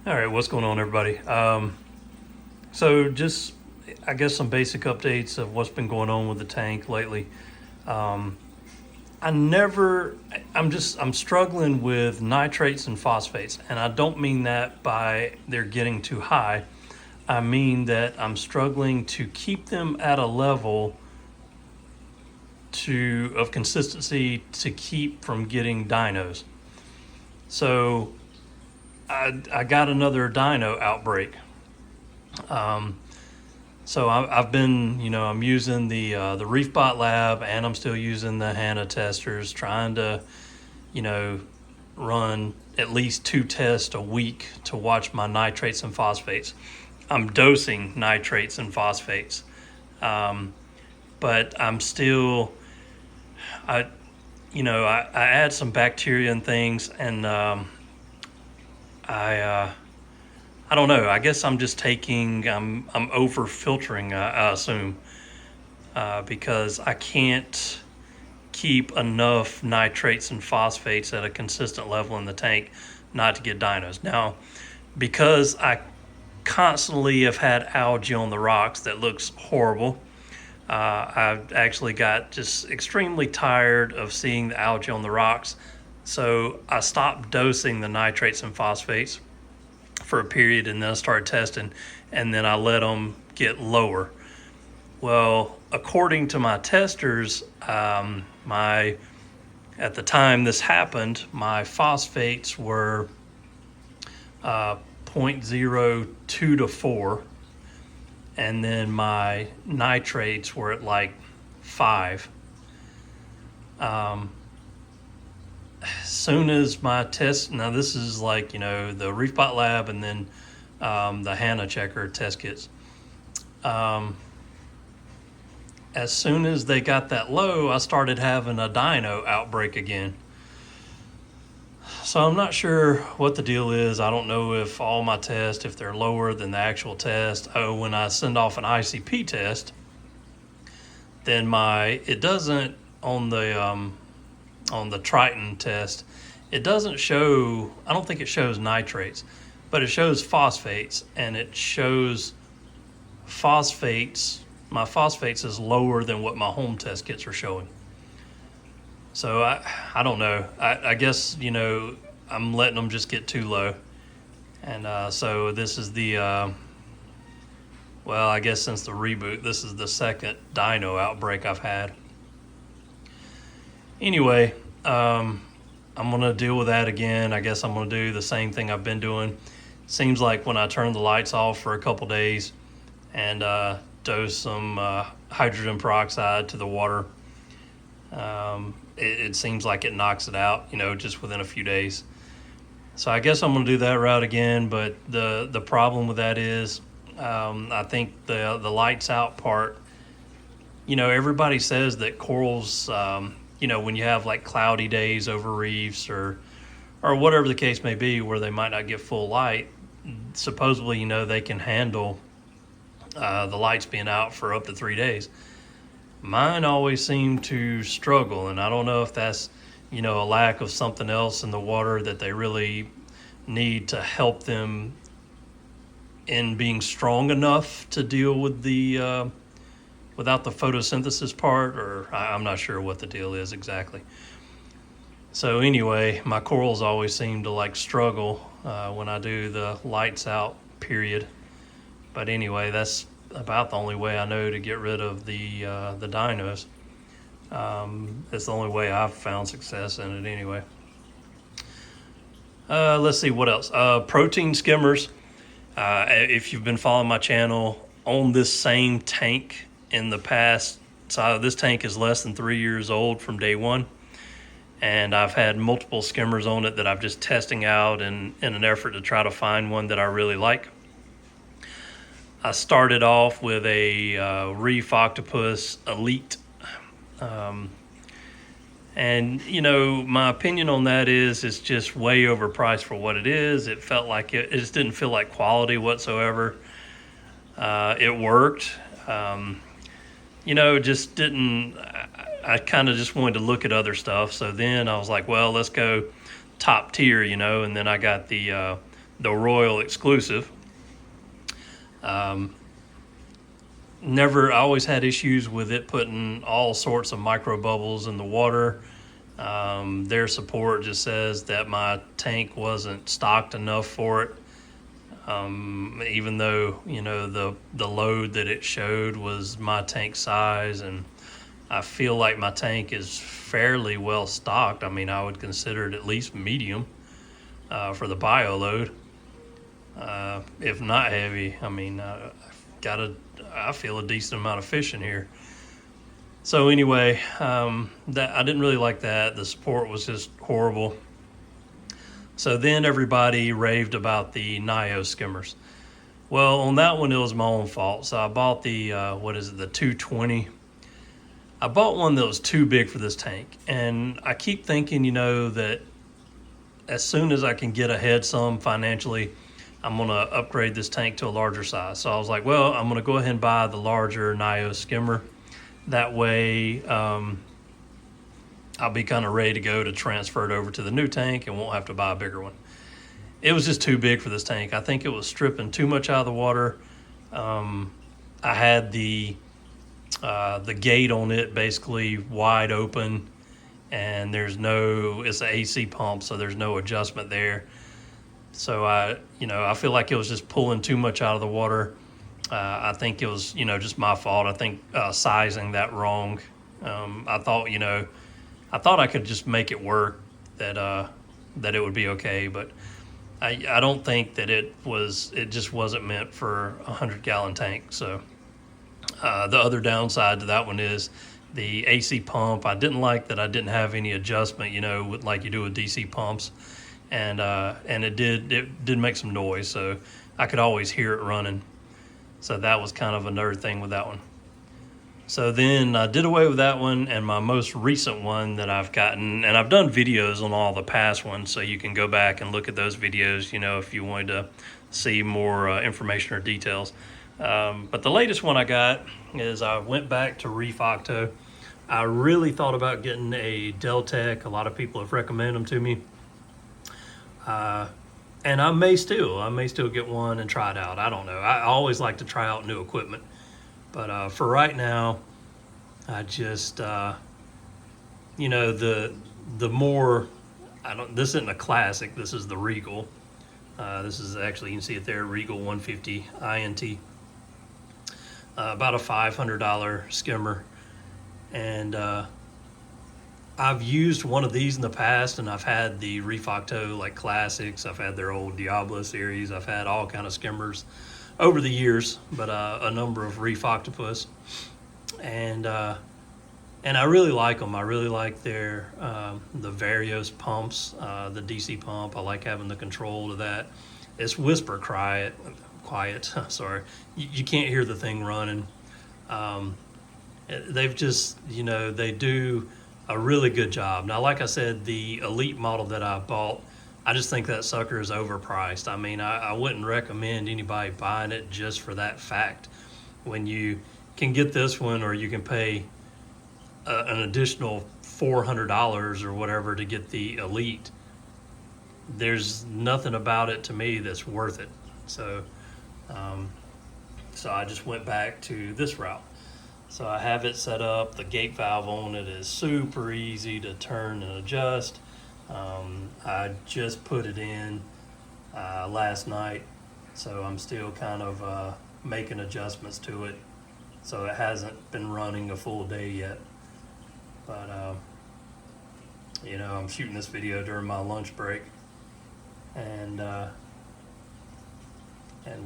All right, what's going on, everybody? So just, I guess, some basic updates of what's been going on with the tank lately. Um, I never, I'm struggling with nitrates and phosphates, and I don't mean that by they're getting too high. I mean that I'm struggling to keep them at a level of consistency to keep from getting dinos. So I got another dino outbreak. Um, so I've been, I'm using the Reef Lab, and I'm still using the HANA testers, trying to, you know, run at least 2 tests a week to watch my nitrates and phosphates. I'm dosing nitrates and phosphates, but I'm still, I, I add some bacteria and things, and I I don't know. I guess I'm just I'm over filtering. I assume because I can't keep enough nitrates and phosphates at a consistent level in the tank not to get dinos. Now, because I constantly have had algae on the rocks that looks horrible. I've actually got just extremely tired of seeing the algae on the rocks. So I stopped dosing the nitrates and phosphates for a period, and then I started testing, and then I let them get lower. Well, according to my testers, my at the time this happened, my phosphates were 0.02 to 4, and then my nitrates were at like 5. Soon as my test, now this is like, the Reef Lab and then the HANA checker test kits. As soon as they got that low, I started having a dino outbreak again. So I'm not sure what the deal is. I don't know if all my tests, if they're lower than the actual test. Oh, when I send off an ICP test, then it doesn't on the Triton test, it doesn't show, I don't think it shows nitrates, but it shows phosphates, and it shows phosphates. My phosphates is lower than what my home test kits are showing. So I don't know. I guess, I'm letting them just get too low. And so this is well, I guess since the reboot, this is the second dino outbreak I've had. Anyway, I'm going to deal with that again. I guess I'm going to do the same thing I've been doing. Seems like when I turn the lights off for a couple days and dose some hydrogen peroxide to the water, it seems like it knocks it out, just within a few days. So I guess I'm going to do that route again, but the problem with that is I think the lights out part, everybody says that corals, when you have like cloudy days over reefs or whatever the case may be where they might not get full light, supposedly, they can handle the lights being out for up to 3 days. Mine always seem to struggle, and I don't know if that's, a lack of something else in the water that they really need to help them in being strong enough to deal with the without the photosynthesis part, or I'm not sure what the deal is exactly. So anyway, my corals always seem to like struggle when I do the lights out period. But anyway, that's about the only way I know to get rid of the dinos. It's the only way I've found success in it anyway. Let's see what else. Protein skimmers. If you've been following my channel, on this same tank in the past, so this tank is less than 3 years old from day one, and I've had multiple skimmers on it that I'm just testing out in an effort to try to find one that I really like. I started off with a Reef Octopus Elite. And, my opinion on that is it's just way overpriced for what it is. It felt like it just didn't feel like quality whatsoever. It worked. Just didn't, I kind of just wanted to look at other stuff. So then I was like, well, let's go top tier, and then I got the the Royal exclusive. I always had issues with it putting all sorts of micro bubbles in the water. Their support just says that my tank wasn't stocked enough for it. Even though, the load that it showed was my tank size, and I feel like my tank is fairly well stocked. I mean, I would consider it at least medium for the bio load, if not heavy. I mean, I feel a decent amount of fish in here. So anyway, that I didn't really like that. The support was just horrible. So then everybody raved about the Nio skimmers. Well, on that one, it was my own fault. So I bought the, the 220. I bought one that was too big for this tank. And I keep thinking, that as soon as I can get ahead some financially, I'm going to upgrade this tank to a larger size. So I was like, well, I'm going to go ahead and buy the larger Nio skimmer. That way, I'll be kind of ready to go to transfer it over to the new tank and won't have to buy a bigger one. It was just too big for this tank. I think it was stripping too much out of the water. I had the gate on it basically wide open, and it's an AC pump, so there's no adjustment there. So I feel like it was just pulling too much out of the water. I think it was, just my fault. I think sizing that wrong. I thought I could just make it work, that it would be okay, but I don't think that it just wasn't meant for a 100-gallon tank. So the other downside to that one is the AC pump. I didn't like that I didn't have any adjustment, like you do with DC pumps, and it did make some noise, so I could always hear it running. So that was kind of another thing with that one. So then I did away with that one, and my most recent one that I've gotten, and I've done videos on all the past ones, so you can go back and look at those videos, if you wanted to see more information or details. But the latest one I got is I went back to Reef Octo. I really thought about getting a Deltec. A lot of people have recommended them to me. And I may still get one and try it out. I don't know. I always like to try out new equipment. But for right now, I just, the more, this isn't a classic, this is the Regal. This is actually, you can see it there, Regal 150 INT. About a $500 skimmer. And I've used one of these in the past, and I've had the Reef Octo classics. I've had their old Diablo series. I've had all kind of skimmers over the years, but a number of Reef Octopus, and I really like them. I really like their the Varios pumps, the DC pump. I like having the control to that. It's whisper quiet. Sorry, you can't hear the thing running. They've just they do a really good job. Now, like I said, the Elite model that I bought, I just think that sucker is overpriced. I mean, I wouldn't recommend anybody buying it just for that fact. When you can get this one, or you can pay an additional $400 or whatever to get the Elite, there's nothing about it to me that's worth it. So I just went back to this route. So I have it set up. The gate valve on it is super easy to turn and adjust. I just put it in last night, so I'm still kind of making adjustments to it. So it hasn't been running a full day yet. But, I'm shooting this video during my lunch break, and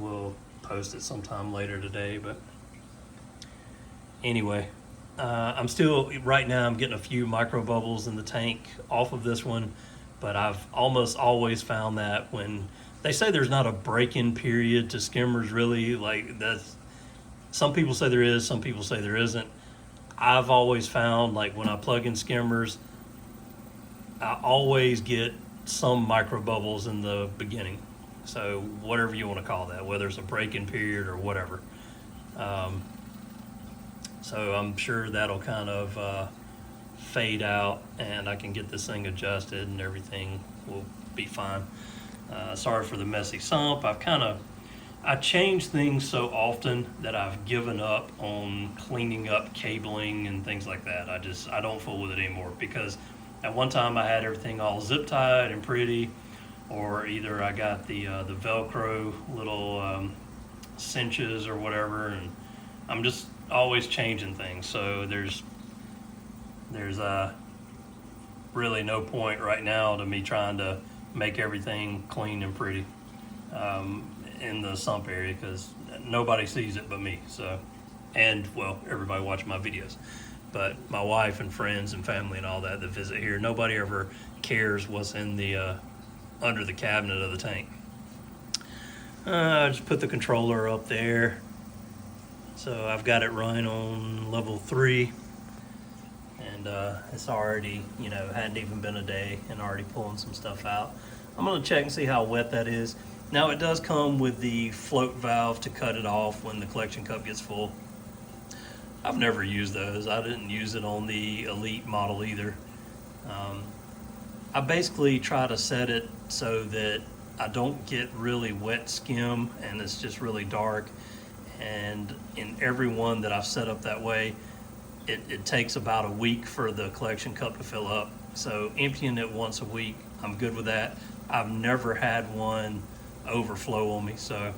we'll post it sometime later today. But anyway, right now I'm getting a few micro bubbles in the tank off of this one, but I've almost always found that when they say there's not a break-in period to skimmers, really, some people say there is, some people say there isn't. I've always found, when I plug in skimmers, I always get some micro bubbles in the beginning. So whatever you want to call that, whether it's a break-in period or whatever. So I'm sure that'll kind of fade out, and I can get this thing adjusted and everything will be fine. Sorry for the messy sump. I change things so often that I've given up on cleaning up cabling and things like that. I don't fool with it anymore, because at one time I had everything all zip tied and pretty, or either I got the Velcro little cinches or whatever, and I'm just always changing things. So there's really no point right now to me trying to make everything clean and pretty in the sump area, because nobody sees it but me. So, and well, everybody watching my videos, but my wife and friends and family and all that visit here, nobody ever cares what's in the under the cabinet of the tank. I just put the controller up there. So I've got it running on level 3, and it's already, hadn't even been a day and already pulling some stuff out. I'm gonna check and see how wet that is. Now, it does come with the float valve to cut it off when the collection cup gets full. I've never used those. I didn't use it on the Elite model either. I basically try to set it so that I don't get really wet skim and it's just really dark. And in every one that I've set up that way, it takes about a week for the collection cup to fill up. So emptying it once a week, I'm good with that. I've never had one overflow on me. So,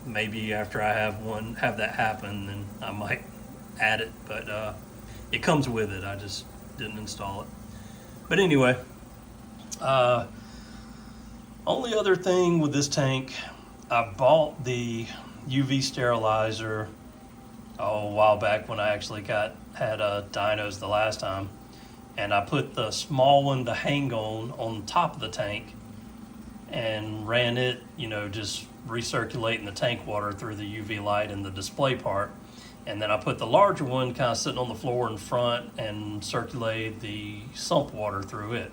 maybe after I have that happen, then I might add it, but it comes with it. I just didn't install it. But anyway, only other thing with this tank, I bought the UV sterilizer a while back when I actually had dinos the last time, and I put the small one, the hang on top of the tank, and ran it, just recirculating the tank water through the UV light in the display part. And then I put the larger one kind of sitting on the floor in front and circulated the sump water through it.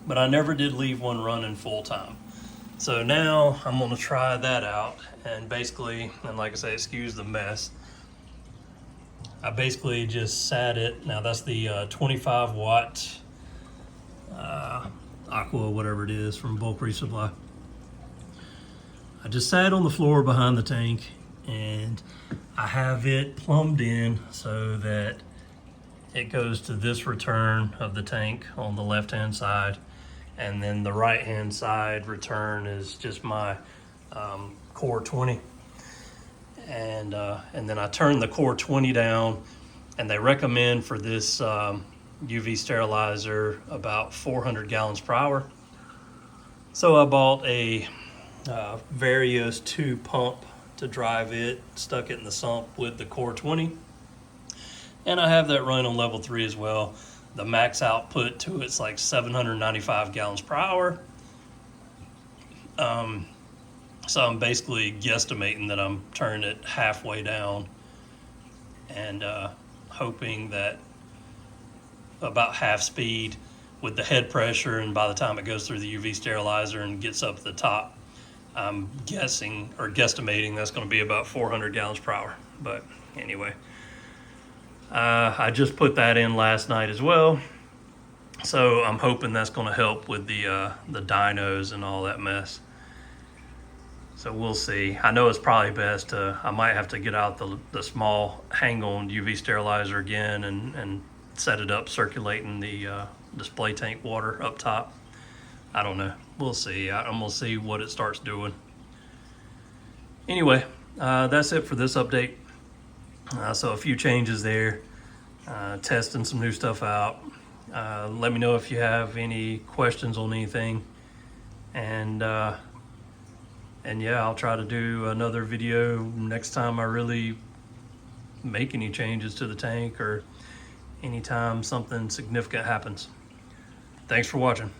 But I never did leave one running full time. So now I'm gonna try that out, and basically, and like I say, excuse the mess, I basically just sat it. Now that's the 25 watt Aqua, whatever it is, from Bulk Resupply. I just sat on the floor behind the tank, and I have it plumbed in so that it goes to this return of the tank on the left hand side, and then the right hand side return is just my core 20. And then I turn the core 20 down, and they recommend for this UV sterilizer about 400 gallons per hour. So I bought a Varios 2 pump to drive it, stuck it in the sump with the core 20, and I have that running on level 3 as well. The max output to it's like 795 gallons per hour. So I'm basically guesstimating that I'm turning it halfway down, and hoping that about half speed with the head pressure, and by the time it goes through the UV sterilizer and gets up to the top, I'm guessing or guesstimating that's going to be about 400 gallons per hour. But anyway, I just put that in last night as well, so I'm hoping that's going to help with the dinos and all that mess. So we'll see. I know it's probably best to, I might have to get out the small hang-on UV sterilizer again and set it up circulating the display tank water up top. I don't know. We'll see. I'm gonna see what it starts doing. Anyway, that's it for this update. So a few changes there. Testing some new stuff out. Let me know if you have any questions on anything. And yeah, I'll try to do another video next time I really make any changes to the tank, or anytime something significant happens. Thanks for watching.